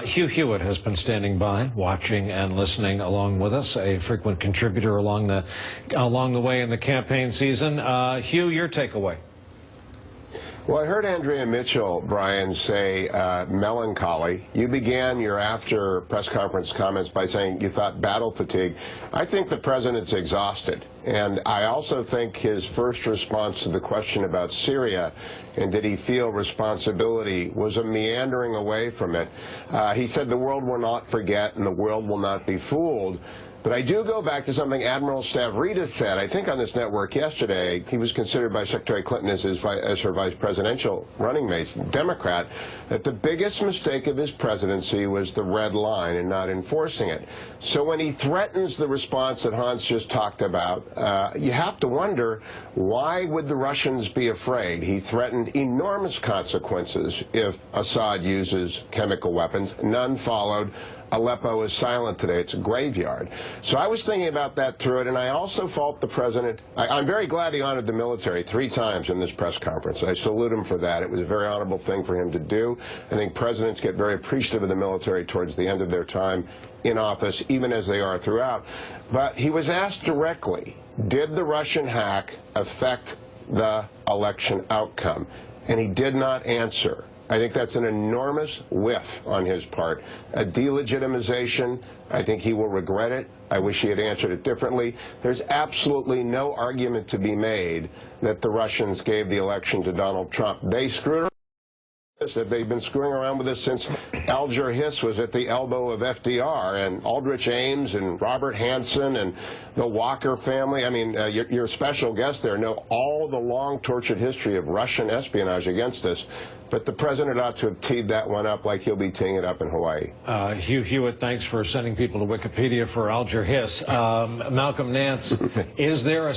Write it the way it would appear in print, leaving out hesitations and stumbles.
Hugh Hewitt has been standing by, watching and listening along with us, a frequent contributor along the way in the campaign season. Hugh, your takeaway. Well, I heard Andrea Mitchell, Brian, say melancholy. You began your after press conference comments by saying you thought battle fatigue. I think the president's exhausted. And I also think his first response to the question about Syria and did he feel responsibility was a meandering away from it. He said the world will not forget and the world will not be fooled. But I do go back to something Admiral Stavridis said, I think on this network yesterday. He was considered by Secretary Clinton as her vice presidential running mate, Democrat, that the biggest mistake of his presidency was the red line and not enforcing it. So when he threatens the response that Hans just talked about, you have to wonder, why would the Russians be afraid? He threatened enormous consequences if Assad uses chemical weapons. None followed. Aleppo is silent today. It's a graveyard. So I was thinking about that through it, and I also fault the president. I'm very glad he honored the military 3 times in this press conference. I salute him for that. It was a very honorable thing for him to do. I think presidents get very appreciative of the military towards the end of their time in office, even as they are throughout. But he was asked directly, did the Russian hack affect the election outcome? And he did not answer. I think that's an enormous whiff on his part, a delegitimization. I think he will regret it. I wish he had answered it differently. There's absolutely no argument to be made that the Russians gave the election to Donald Trump. They screwed around with this. They've been screwing around with this since Alger Hiss was at the elbow of FDR, and Aldrich Ames and Robert Hansen and the Walker family. I mean, your special guest there know all the long tortured history of Russian espionage against us. But the president ought to have teed that one up like he'll be teeing it up in Hawaii. Hugh Hewitt, thanks for sending people to Wikipedia for Alger Hiss. Malcolm Nance, is there a